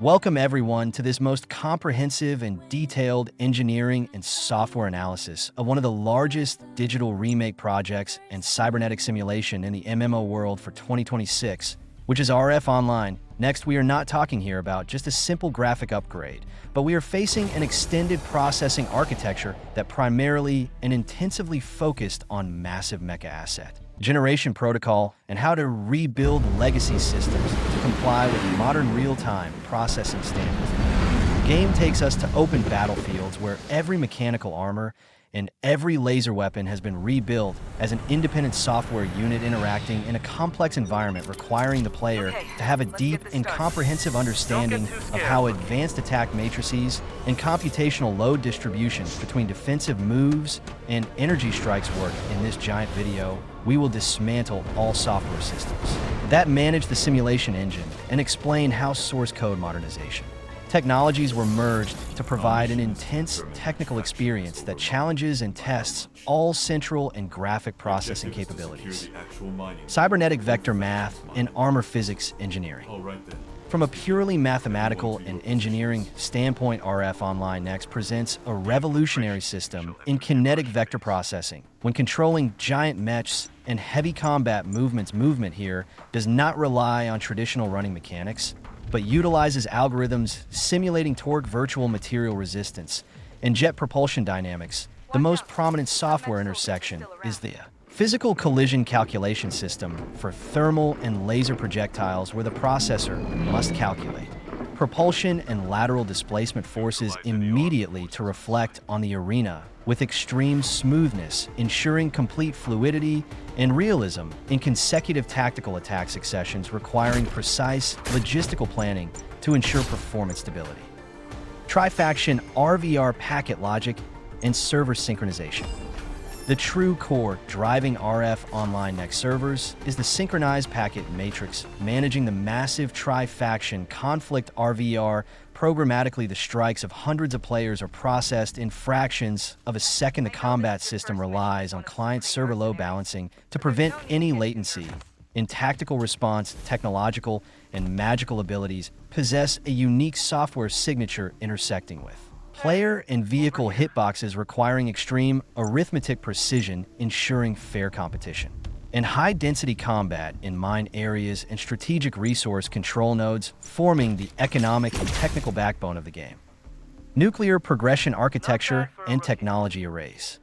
Welcome everyone to this most comprehensive and detailed engineering and software analysis of one of the largest digital remake projects and cybernetic simulation in the MMO world for 2026, which is RF Online. Next, we are not talking here about just a simple graphic upgrade, but we are facing an extended processing architecture that primarily and intensively focused on massive mecha asset generation protocol, and how to rebuild legacy systems to comply with modern real-time processing standards. The game takes us to open battlefields where every mechanical armor and every laser weapon has been rebuilt as an independent software unit interacting in a complex environment requiring the player to have a deep and comprehensive understanding of how advanced attack matrices and computational load distribution between defensive moves and energy strikes work. In this giant video, we will dismantle all software systems that manage the simulation engine and explain how source code modernization technologies were merged to provide an intense technical experience that challenges and tests all central and graphic processing capabilities. Cybernetic vector math and armor physics engineering. From a purely mathematical and engineering standpoint, RF Online Next presents a revolutionary system in kinetic vector processing. When controlling giant mechs and heavy combat movements, movement here does not rely on traditional running mechanics, but utilizes algorithms simulating torque, virtual material resistance, and jet propulsion dynamics. The most prominent software intersection is the physical collision calculation system for thermal and laser projectiles, where the processor must calculate propulsion and lateral displacement forces immediately to reflect on the arena with extreme smoothness, ensuring complete fluidity and realism in consecutive tactical attack successions, requiring precise logistical planning to ensure performance stability. Trifaction RVR packet logic and server synchronization. The true core driving RF Online Next servers is the synchronized packet matrix, managing the massive trifaction conflict RVR. Programmatically, the strikes of hundreds of players are processed in fractions of a second. The combat system relies on client-server load balancing to prevent any latency. In tactical response, technological and magical abilities possess a unique software signature intersecting with player and vehicle hitboxes, requiring extreme arithmetic precision, ensuring fair competition. And high-density combat in mine areas and strategic resource control nodes, forming the economic and technical backbone of the game. Nuclear progression architecture and technology arrays.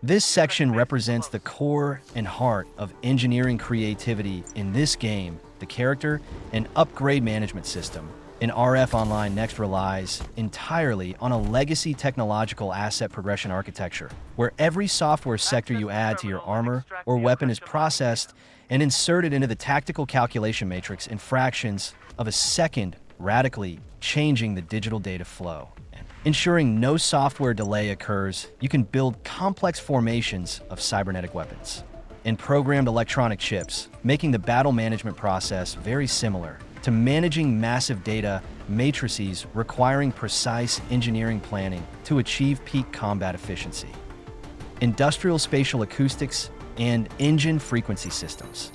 This section represents the core and heart of engineering creativity in this game. The character and upgrade management system in RF Online Next relies entirely on a legacy technological asset progression architecture, where every software sector you add to your armor or weapon is processed and inserted into the tactical calculation matrix in fractions of a second, radically changing the digital data flow. Ensuring no software delay occurs, you can build complex formations of cybernetic weapons and programmed electronic chips, making the battle management process very similar to managing massive data matrices, requiring precise engineering planning to achieve peak combat efficiency. Industrial spatial acoustics and engine frequency systems.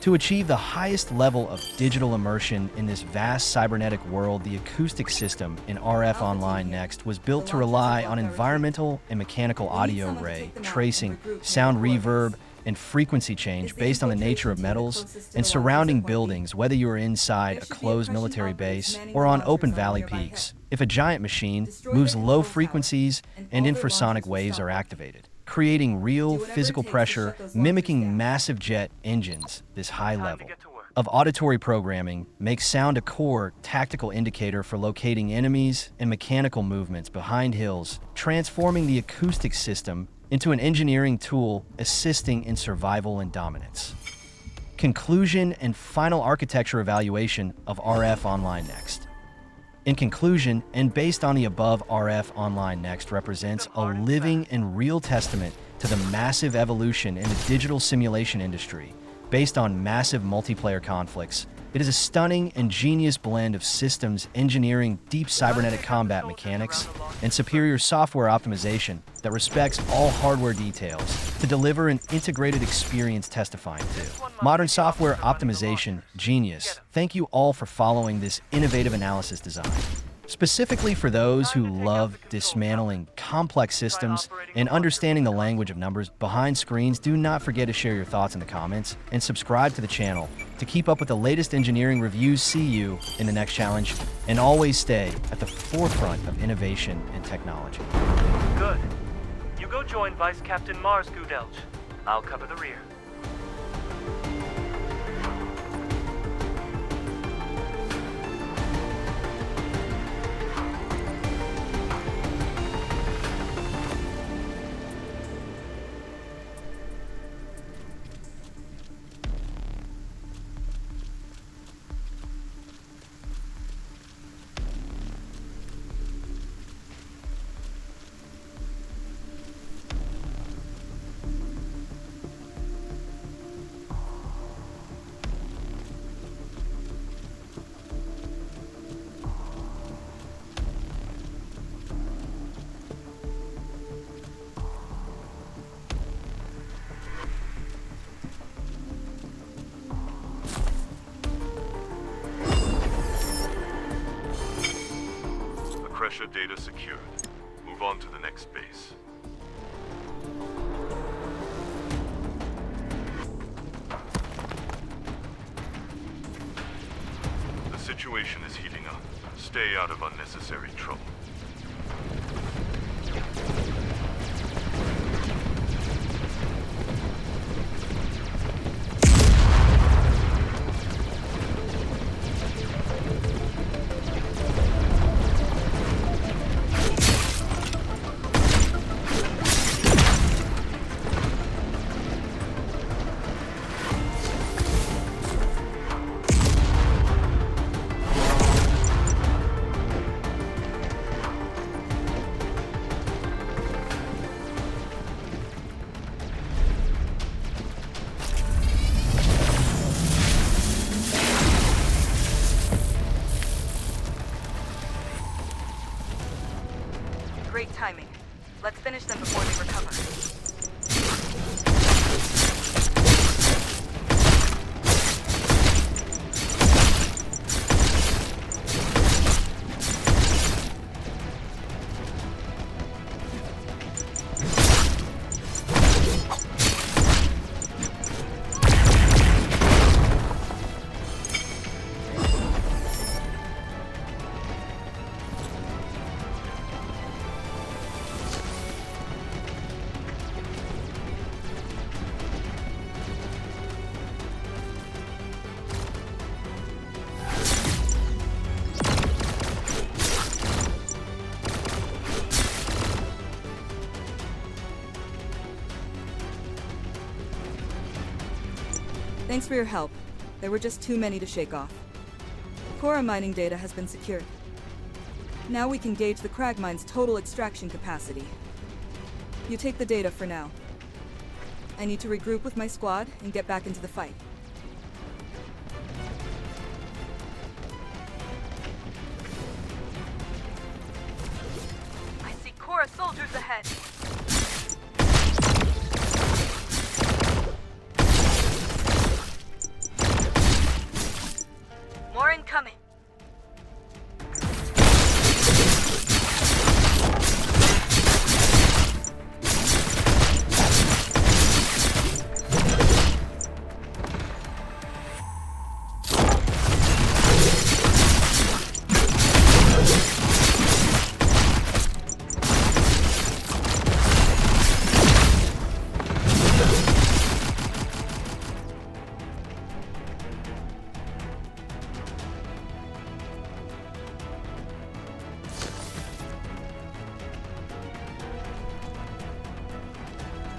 To achieve the highest level of digital immersion in this vast cybernetic world, the acoustic system in RF Online Next was built to rely on environmental and mechanical audio ray tracing, sound reverb, and frequency change based on the nature of metals and surrounding buildings, whether you are inside a closed military base or on open valley peaks. If a giant machine moves, low frequencies and infrasonic waves are activated, creating real physical pressure, mimicking massive jet engines. This high level of auditory programming makes sound a core tactical indicator for locating enemies and mechanical movements behind hills, transforming the acoustic system into an engineering tool assisting in survival and dominance. Conclusion and final architecture evaluation of RF Online Next. In conclusion, and based on the above, RF Online Next represents a living and real testament to the massive evolution in the digital simulation industry, based on massive multiplayer conflicts. It is a stunning and genius blend of systems engineering, deep cybernetic combat mechanics, and superior software optimization that respects all hardware details to deliver an integrated experience testifying to modern software optimization genius. Thank you all for following this innovative analysis design. Specifically for those who love dismantling complex systems and understanding the language of numbers behind screens, do not forget to share your thoughts in the comments and subscribe to the channel to keep up with the latest engineering reviews. See you in the next challenge, and always stay at the forefront of innovation and technology. Good. You go join Vice Captain Mars Gudelch. I'll cover the rear. Pressure data secured. Move on to the next base. The situation is heating up. Stay out of unnecessary trouble. Great timing. Let's finish them before they recover. Thanks for your help. There were just too many to shake off. Cora mining data has been secured. Now we can gauge the crag mine's total extraction capacity. You take the data for now. I need to regroup with my squad and get back into the fight. I see Cora soldiers ahead. More incoming.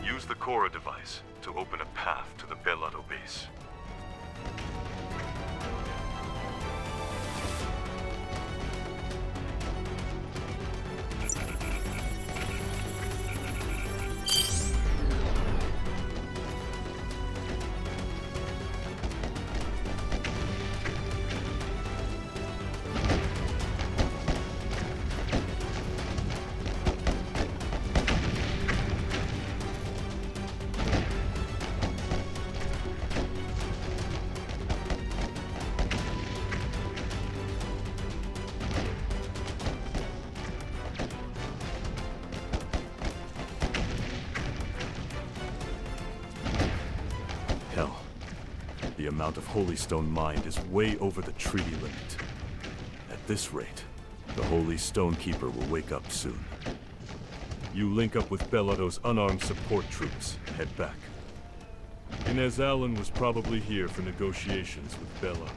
Use the Cora device to open a path to the Belotto base. amount of Holy Stone mined is way over the treaty limit. At this rate, the Holy Stone Keeper will wake up soon. You link up with Belotto's unarmed support troops, head back. Inez Allen was probably here for negotiations with Belotto.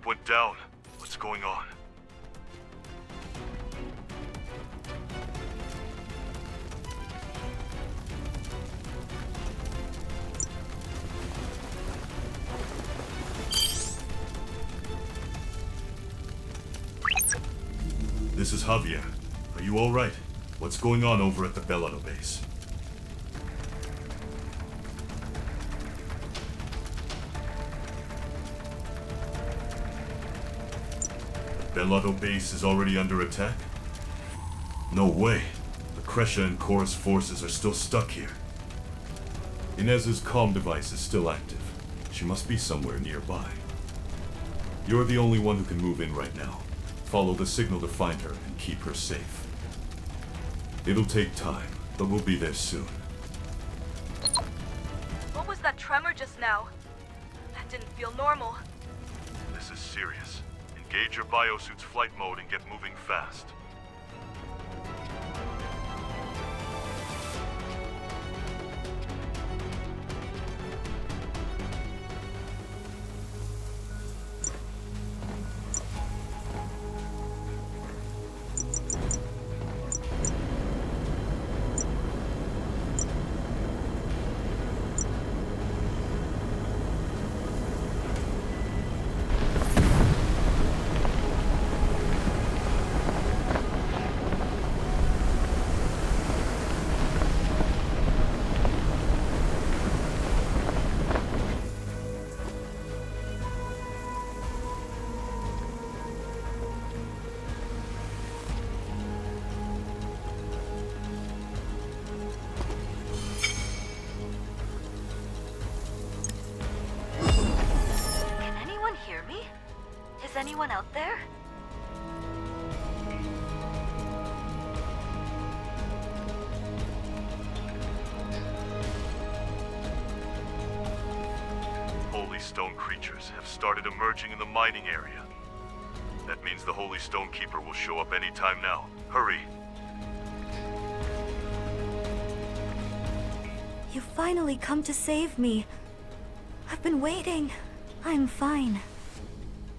Went down. What's going on? This is Javier. Are you all right? What's going on over at the Belotto base? Belotto base is already under attack? No way. The Kresha and Chorus forces are still stuck here. Inez's comm device is still active. She must be somewhere nearby. You're the only one who can move in right now. Follow the signal to find her and keep her safe. It'll take time, but we'll be there soon. What was that tremor just now? That didn't feel normal. This is serious. Engage your biosuit's flight mode and get moving fast. Is anyone out there? Holy Stone creatures have started emerging in the mining area. That means the Holy Stone Keeper will show up any time now. Hurry! You finally come to save me. I've been waiting. I'm fine.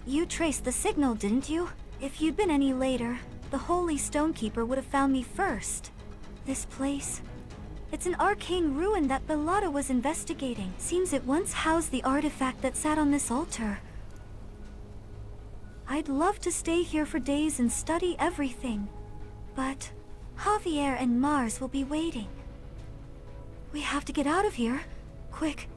You traced the signal, didn't you? If you'd been any later, the Holy Stonekeeper would have found me first. This place... it's an arcane ruin that Belotto was investigating. Seems it once housed the artifact that sat on this altar. I'd love to stay here for days and study everything. But Javier and Mars will be waiting. We have to get out of here. Quick.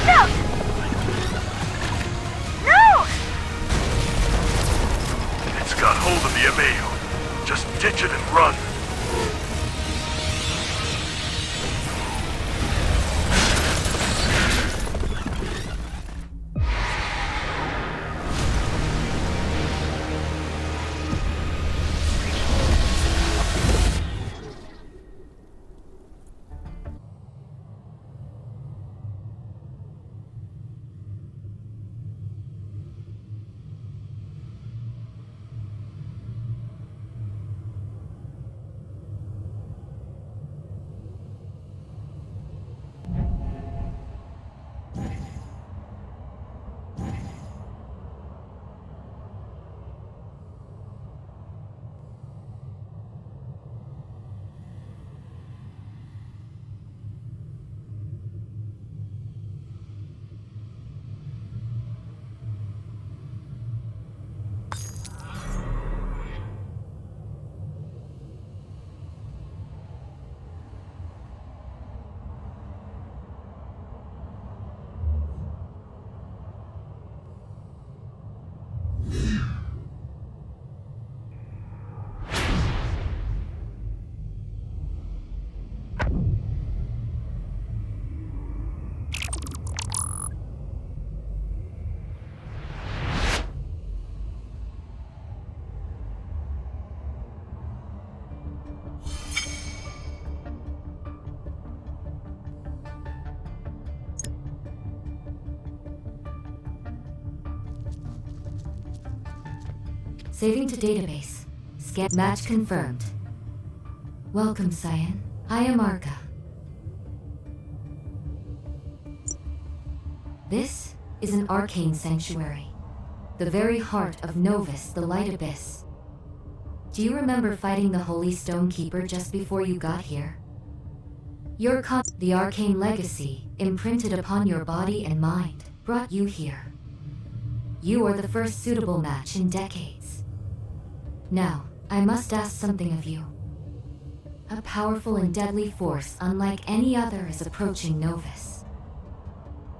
Watch out! No! It's got hold of the Ameo. Just ditch it and run. Saving to database. Scan match confirmed. Welcome, Cyan. I am Arca. This is an arcane sanctuary. The very heart of Novus, the Light Abyss. Do you remember fighting the Holy Stonekeeper just before you got here? The arcane legacy, imprinted upon your body and mind, brought you here. You are the first suitable match in decades. Now, I must ask something of you. A powerful and deadly force unlike any other is approaching Novus.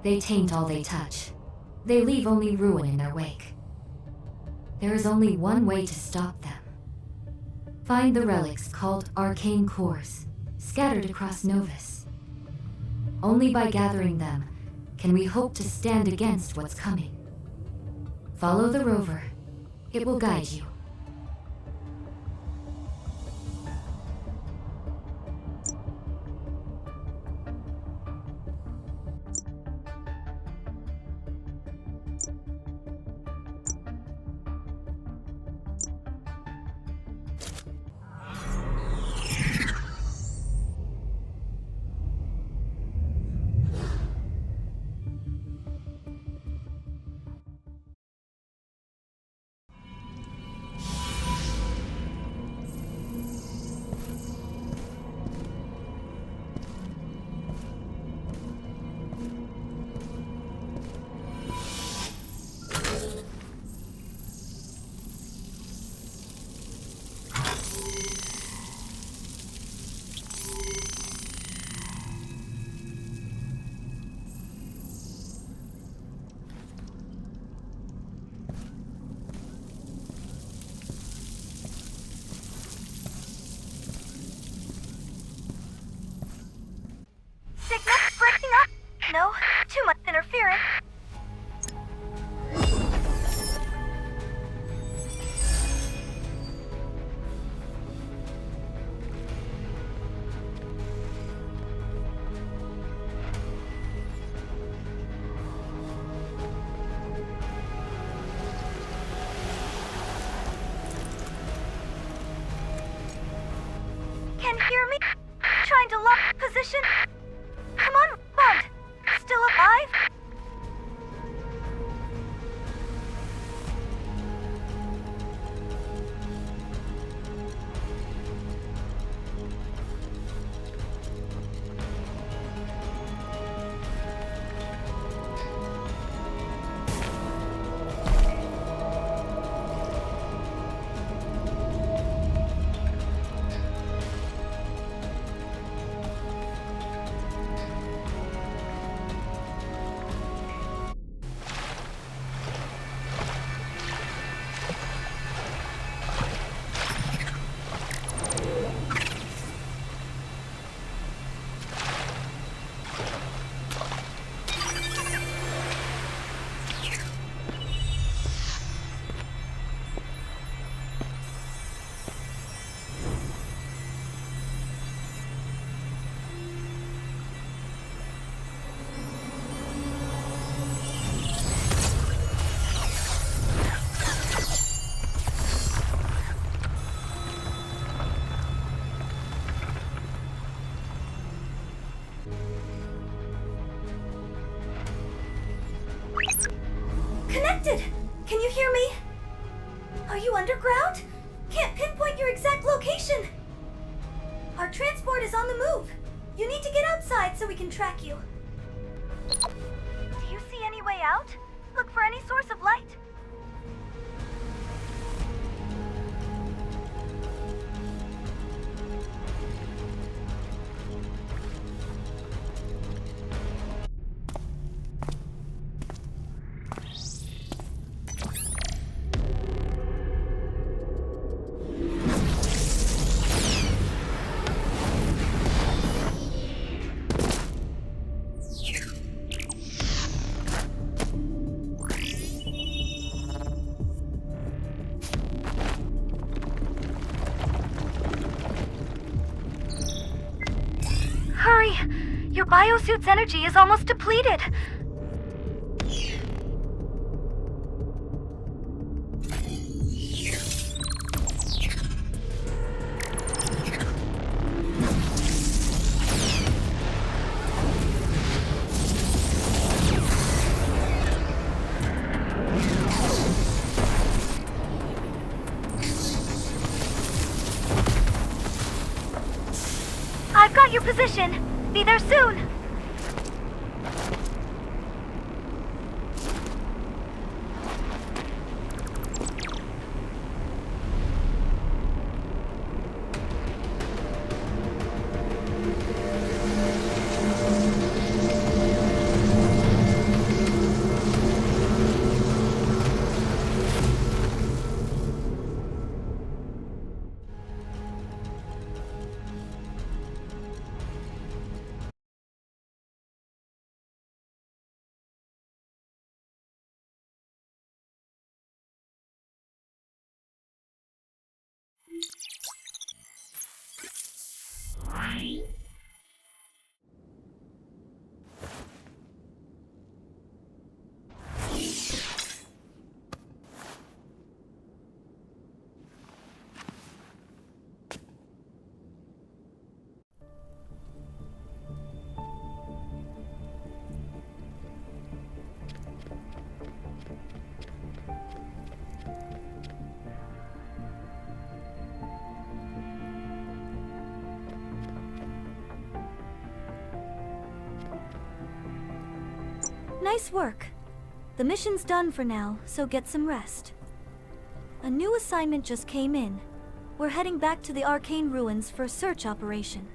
They taint all they touch. They leave only ruin in their wake. There is only one way to stop them. Find the relics called arcane cores, scattered across Novus. Only by gathering them can we hope to stand against what's coming. Follow the rover. It will guide you. Connected! Can you hear me? Are you underground? Can't pinpoint your exact location. Our transport is on the move. You need to get outside so we can track you. Do you see any way out? Look for any source of light. Hurry! Your biosuit's energy is almost depleted. I've got your position. Be there soon. Nice work. The mission's done for now, so get some rest. A new assignment just came in. We're heading back to the Arcane Ruins for a search operation.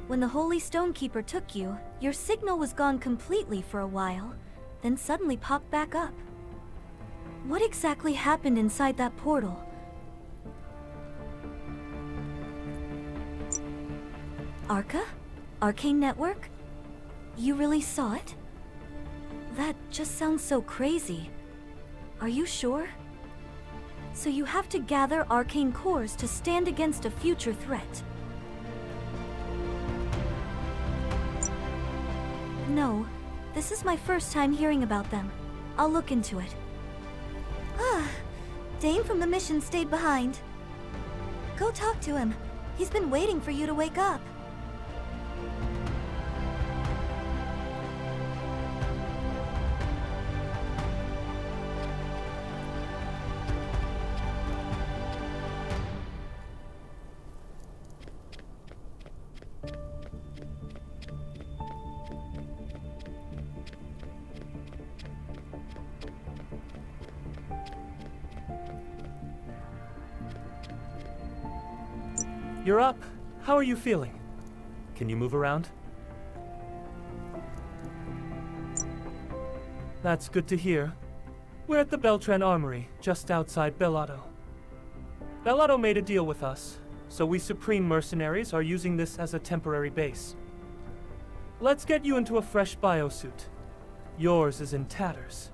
When the Holy Stonekeeper took you, your signal was gone completely for a while, then suddenly popped back up. What exactly happened inside that portal? Arca? Arcane Network? You really saw it? That just sounds so crazy. Are you sure? So you have to gather arcane cores to stand against a future threat. No, this is my first time hearing about them. I'll look into it. Ah, Dane from the mission stayed behind. Go talk to him. He's been waiting for you to wake up. You're up. How are you feeling? Can you move around? That's good to hear. We're at the Beltran Armory, just outside Bellotto. Bellotto made a deal with us, so we Supreme mercenaries are using this as a temporary base. Let's get you into a fresh biosuit. Yours is in tatters.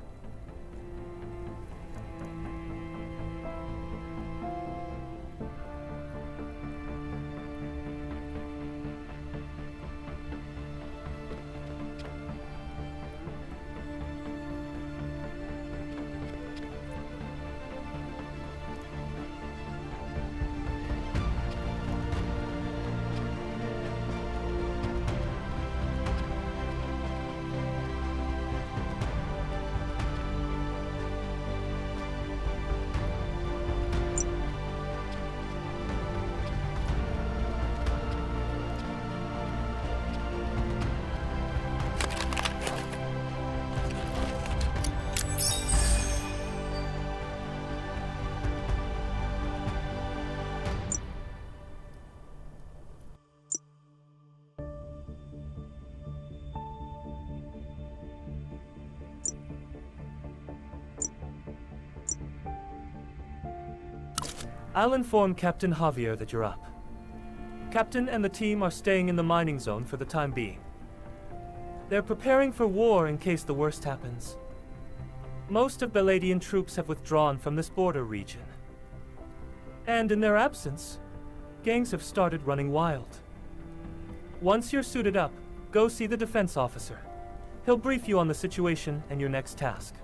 I'll inform Captain Javier that you're up. Captain and the team are staying in the mining zone for the time being. They're preparing for war in case the worst happens. Most of Beladian troops have withdrawn from this border region. And in their absence, gangs have started running wild. Once you're suited up, go see the defense officer. He'll brief you on the situation and your next task.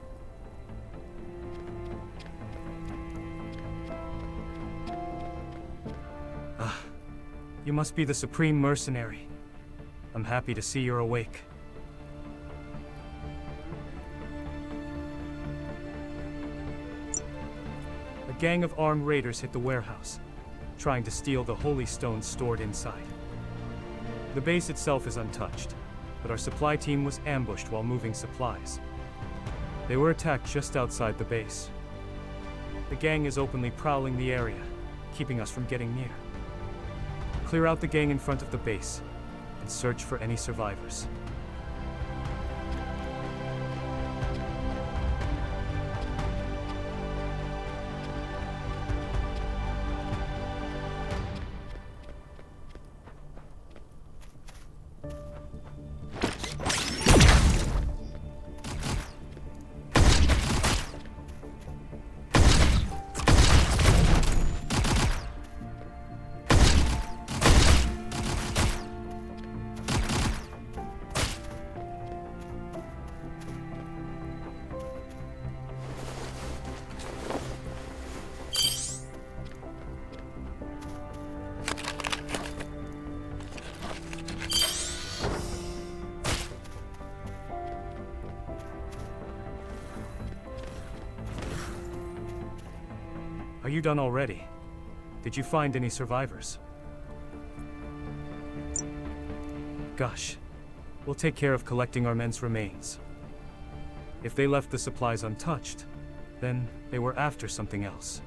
You must be the Supreme Mercenary. I'm happy to see you're awake. A gang of armed raiders hit the warehouse, trying to steal the holy stones stored inside. The base itself is untouched, but our supply team was ambushed while moving supplies. They were attacked just outside the base. The gang is openly prowling the area, keeping us from getting near. Clear out the gang in front of the base, and search for any survivors. Are you done already? Did you find any survivors? Gosh, we'll take care of collecting our men's remains. If they left the supplies untouched, then they were after something else.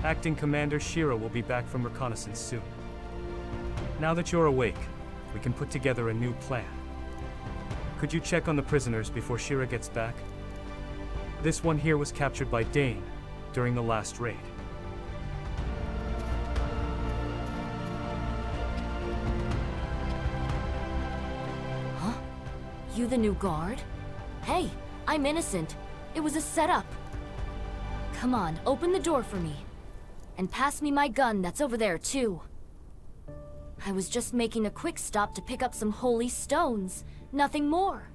Acting Commander Shira will be back from reconnaissance soon. Now that you're awake, we can put together a new plan. Could you check on the prisoners before Shira gets back? This one here was captured by Dane during the last raid. Huh? You the new guard? Hey, I'm innocent. It was a setup. Come on, open the door for me. And pass me my gun that's over there, too. I was just making a quick stop to pick up some holy stones. Nothing more.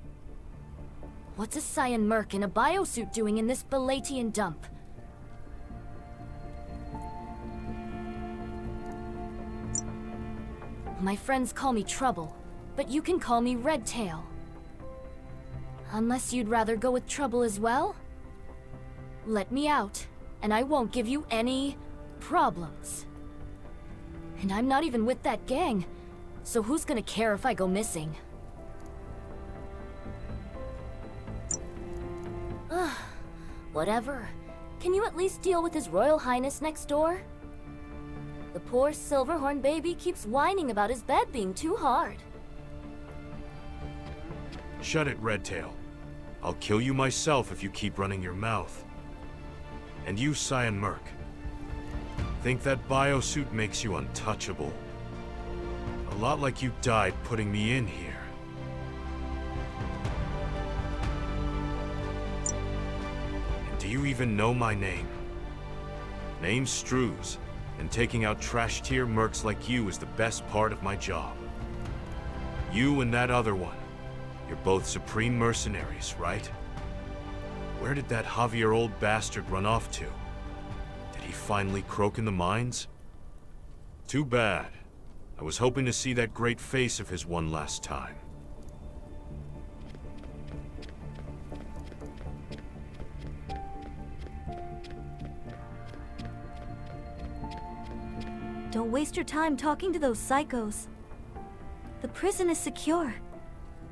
What's a Cyan Merc in a biosuit doing in this Belatian dump? My friends call me Trouble, but you can call me Redtail. Unless you'd rather go with Trouble as well? Let me out, and I won't give you any problems. And I'm not even with that gang, so who's gonna care if I go missing? Whatever. Can you at least deal with His Royal Highness next door? The poor Silverhorn baby keeps whining about his bed being too hard. Shut it, Redtail. I'll kill you myself if you keep running your mouth. And you, Cyan Merc. Think that biosuit makes you untouchable. A lot like you died putting me in here. Do you even know my name? Name's Strews, and taking out trash-tier mercs like you is the best part of my job. You and that other one, you're both Supreme Mercenaries, right? Where did that Javier old bastard run off to? Did he finally croak in the mines? Too bad. I was hoping to see that great face of his one last time. Don't waste your time talking to those psychos. The prison is secure,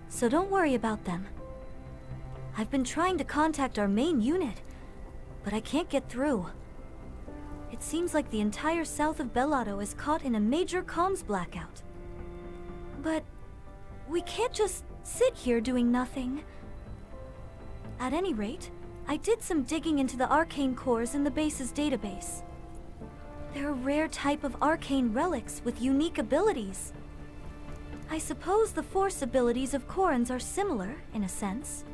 so don't worry about them. I've been trying to contact our main unit, but I can't get through. It seems like the entire south of Belado is caught in a major comms blackout. But we can't just sit here doing nothing. At any rate, I did some digging into the arcane cores in the base's database. They're a rare type of arcane relics with unique abilities. I suppose the force abilities of Corans are similar, in a sense.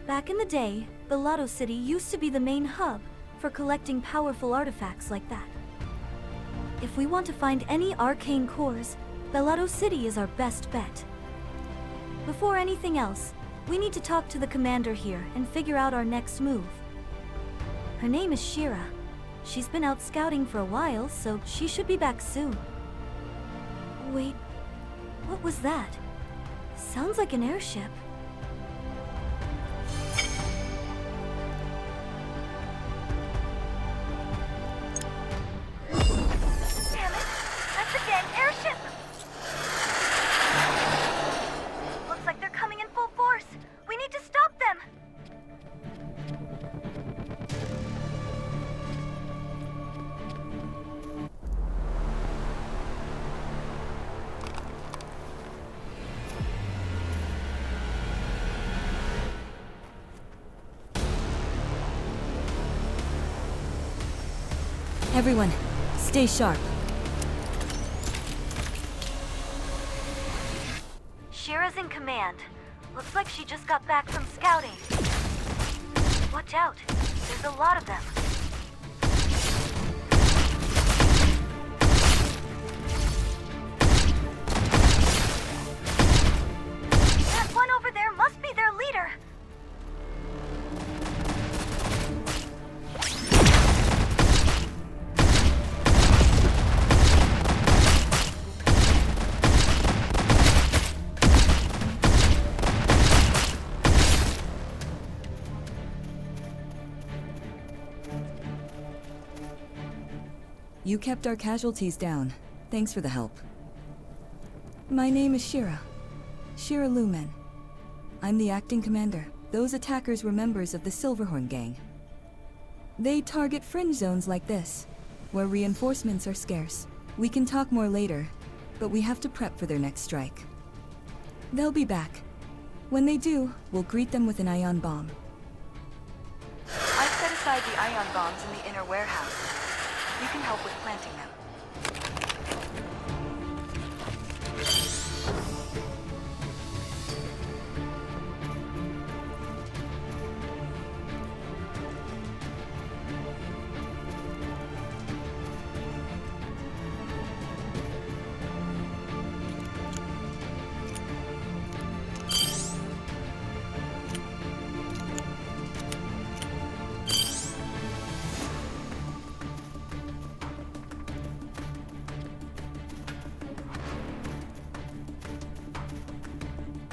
Back in the day, Bellotto City used to be the main hub for collecting powerful artifacts like that. If we want to find any arcane cores, Bellotto City is our best bet. Before anything else, we need to talk to the commander here and figure out our next move. Her name is Shira. She's been out scouting for a while, so she should be back soon. Wait, what was that? Sounds like an airship. Damn it! That's a dang airship! Looks like they're coming in full force. We need to stop them! Everyone, stay sharp. Shira's in command. Looks like she just got back from scouting. Watch out. There's a lot of them. That one over there must be their leader. You kept our casualties down. Thanks for the help. My name is Shira. Shira Lumen. I'm the acting commander. Those attackers were members of the Silverhorn gang. They target fringe zones like this, where reinforcements are scarce. We can talk more later, but we have to prep for their next strike. They'll be back. When they do, we'll greet them with an ion bomb. I've set aside the ion bombs in the inner warehouse. You can help with planting them.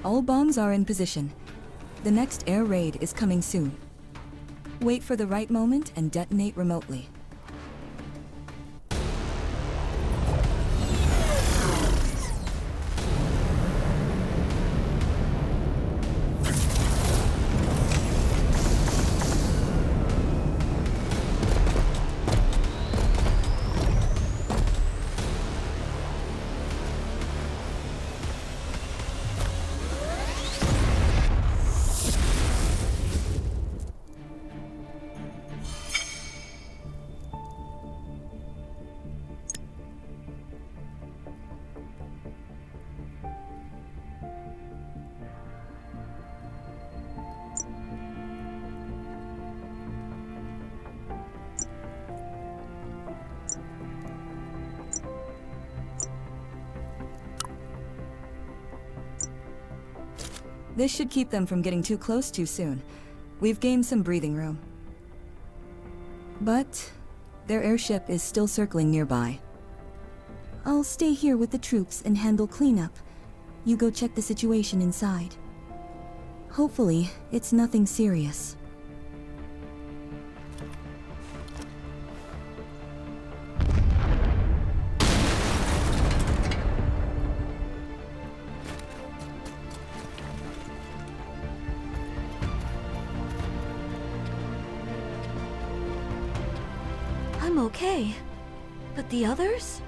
All bombs are in position. The next air raid is coming soon. Wait for the right moment and detonate remotely. This should keep them from getting too close too soon. We've gained some breathing room. But their airship is still circling nearby. I'll stay here with the troops and handle cleanup. You go check the situation inside. Hopefully, it's nothing serious. I'm okay. But the others?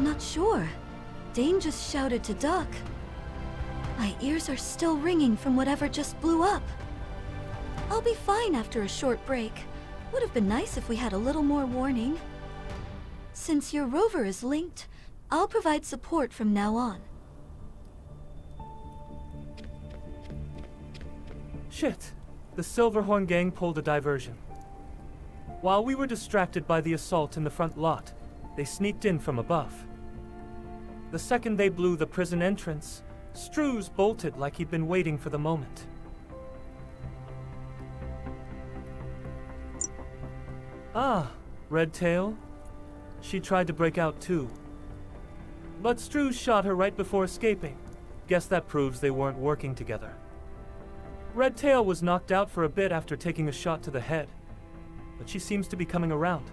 not sure. Dane just shouted to duck. My ears are still ringing from whatever just blew up. I'll be fine after a short break. Would have been nice if we had a little more warning. Since your rover is linked, I'll provide support from now on. Shit. The Silverhorn gang pulled a diversion. While we were distracted by the assault in the front lot, they sneaked in from above. The second they blew the prison entrance, Strews bolted like he'd been waiting for the moment. Ah, Redtail. She tried to break out too. But Strews shot her right before escaping. Guess that proves they weren't working together. Redtail was knocked out for a bit after taking a shot to the head, but she seems to be coming around.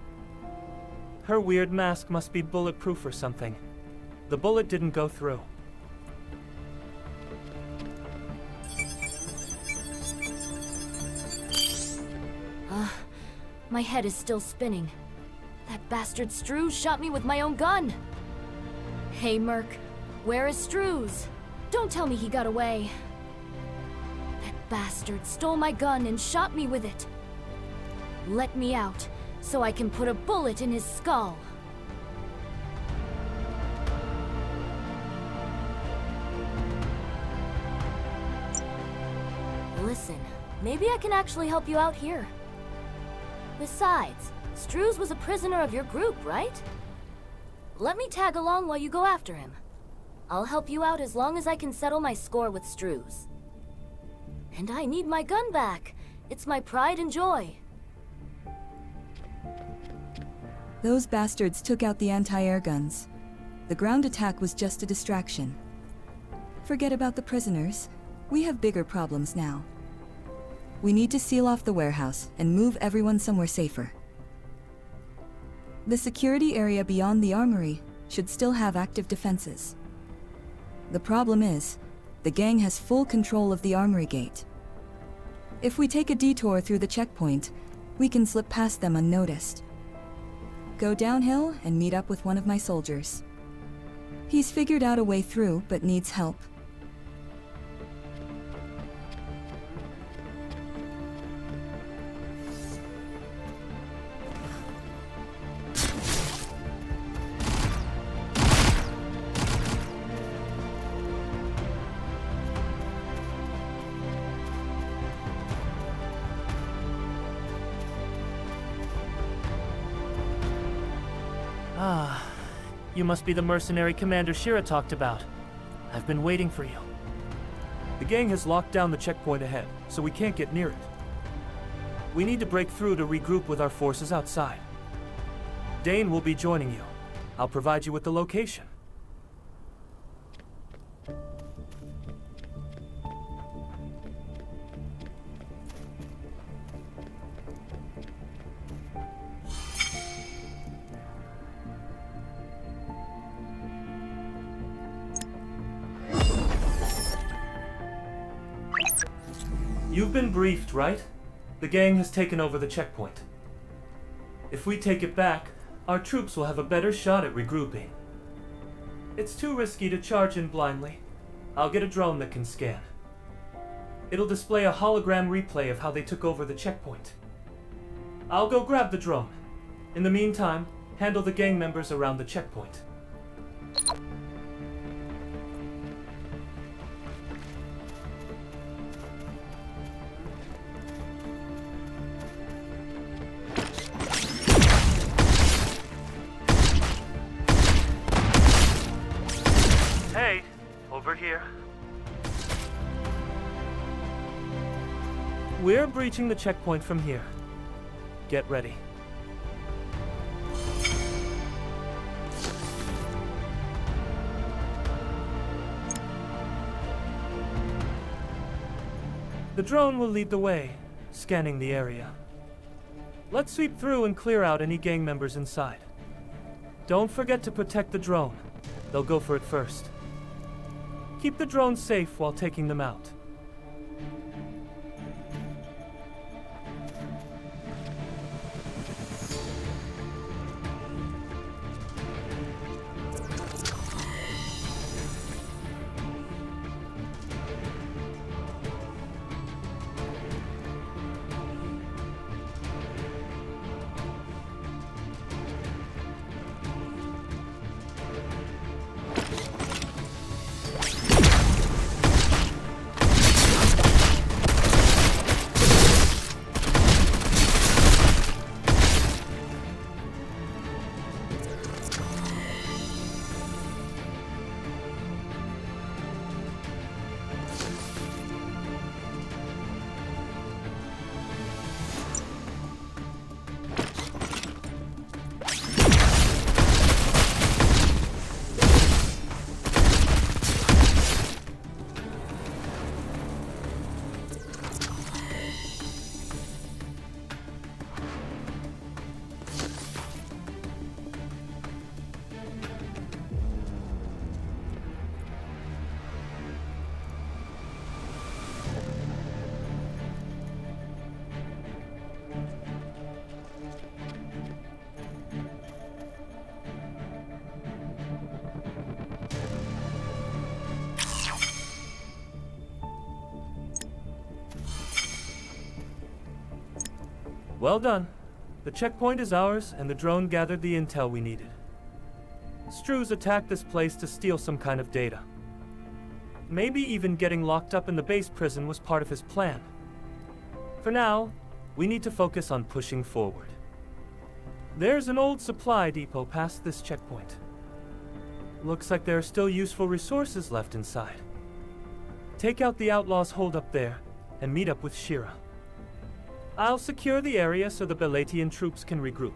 Her weird mask must be bulletproof or something. The bullet didn't go through. My head is still spinning. That bastard Strews shot me with my own gun! Hey, Merc, where is Strews? Don't tell me he got away. That bastard stole my gun and shot me with it. Let me out, so I can put a bullet in his skull. Listen, maybe I can actually help you out here. Besides, Strews was a prisoner of your group, right? Let me tag along while you go after him. I'll help you out as long as I can settle my score with Strews. And I need my gun back. It's my pride and joy. Those bastards took out the anti-air guns. The ground attack was just a distraction. Forget about the prisoners. We have bigger problems now. We need to seal off the warehouse and move everyone somewhere safer. The security area beyond the armory should still have active defenses. The problem is, the gang has full control of the armory gate. If we take a detour through the checkpoint, we can slip past them unnoticed. Go downhill and meet up with one of my soldiers. He's figured out a way through, but needs help. Ah, you must be the mercenary Commander Shira talked about. I've been waiting for you. The gang has locked down the checkpoint ahead, so we can't get near it. We need to break through to regroup with our forces outside. Dane will be joining you. I'll provide you with the location. You've been briefed, right? The gang has taken over the checkpoint. If we take it back, our troops will have a better shot at regrouping. It's too risky to charge in blindly. I'll get a drone that can scan. It'll display a hologram replay of how they took over the checkpoint. I'll go grab the drone. In the meantime, handle the gang members around the checkpoint. Hey, over here. We're breaching the checkpoint from here. Get ready. The drone will lead the way, scanning the area. Let's sweep through and clear out any gang members inside. Don't forget to protect the drone. They'll go for it first. Keep the drone safe while taking them out. Well done. The checkpoint is ours, and the drone gathered the intel we needed. Struz attacked this place to steal some kind of data. Maybe even getting locked up in the base prison was part of his plan. For now, we need to focus on pushing forward. There's an old supply depot past this checkpoint. Looks like there are still useful resources left inside. Take out the outlaws hold up there, and meet up with Shira. I'll secure the area so the Belatian troops can regroup.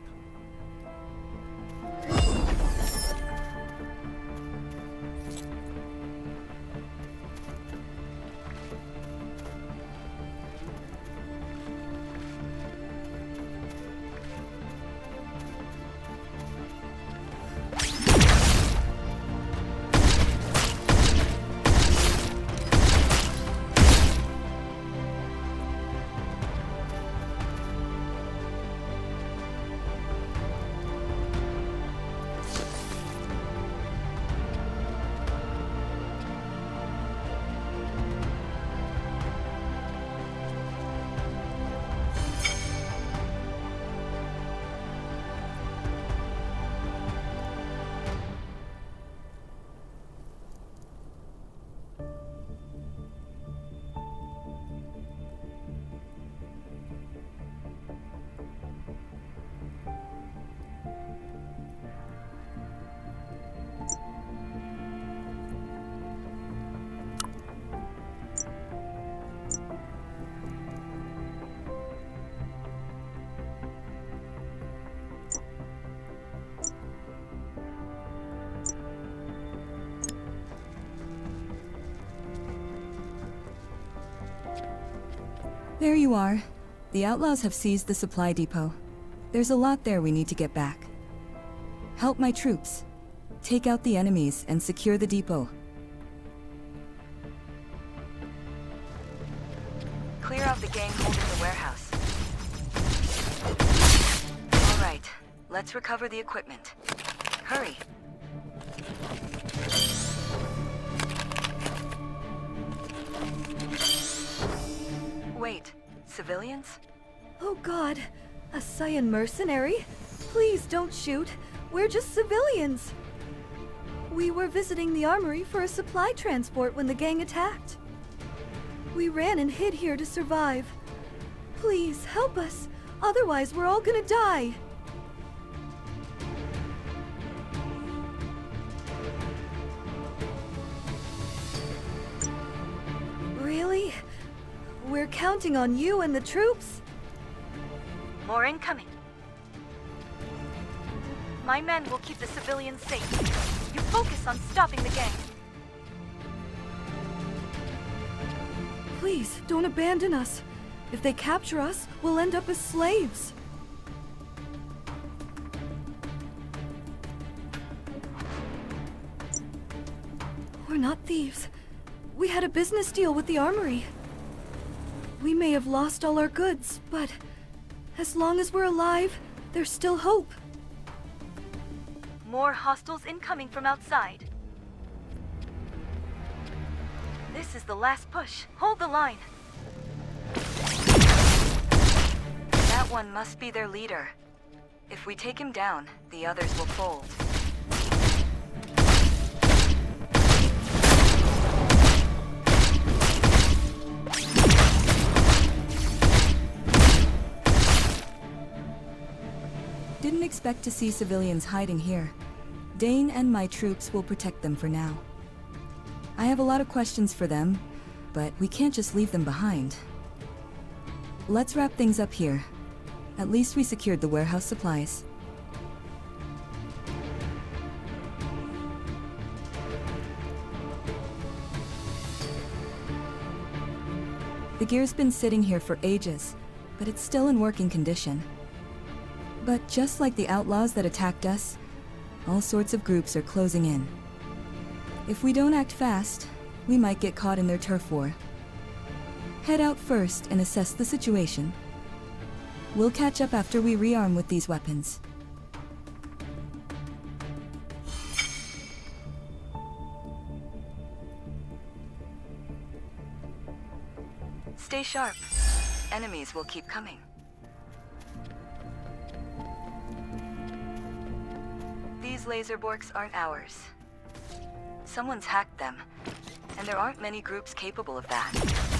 There you are. The outlaws have seized the supply depot. There's a lot there we need to get back. Help my troops. Take out the enemies and secure the depot. Clear out the gang holding the warehouse. All right, let's recover the equipment. Hurry. Wait, civilians? Oh God, a Saiyan mercenary? Please don't shoot. We're just civilians. We were visiting the armory for a supply transport when the gang attacked. We ran and hid here to survive. Please, help us. Otherwise, we're all gonna die. Really? We're counting on you and the troops? More incoming. My men will keep the civilians safe. You focus on stopping the gang. Please, don't abandon us. If they capture us, we'll end up as slaves. We're not thieves. We had a business deal with the armory. We may have lost all our goods, but as long as we're alive, there's still hope. More hostiles incoming from outside. This is the last push. Hold the line. That one must be their leader. If we take him down, the others will fold. Didn't expect to see civilians hiding here. Dane and my troops will protect them for now. I have a lot of questions for them, but we can't just leave them behind. Let's wrap things up here. At least we secured the warehouse supplies. The gear's been sitting here for ages, but it's still in working condition. But just like the outlaws that attacked us, all sorts of groups are closing in. If we don't act fast, we might get caught in their turf war. Head out first and assess the situation. We'll catch up after we rearm with these weapons. Stay sharp. Enemies will keep coming. Those laser borks aren't ours. Someone's hacked them, and there aren't many groups capable of that.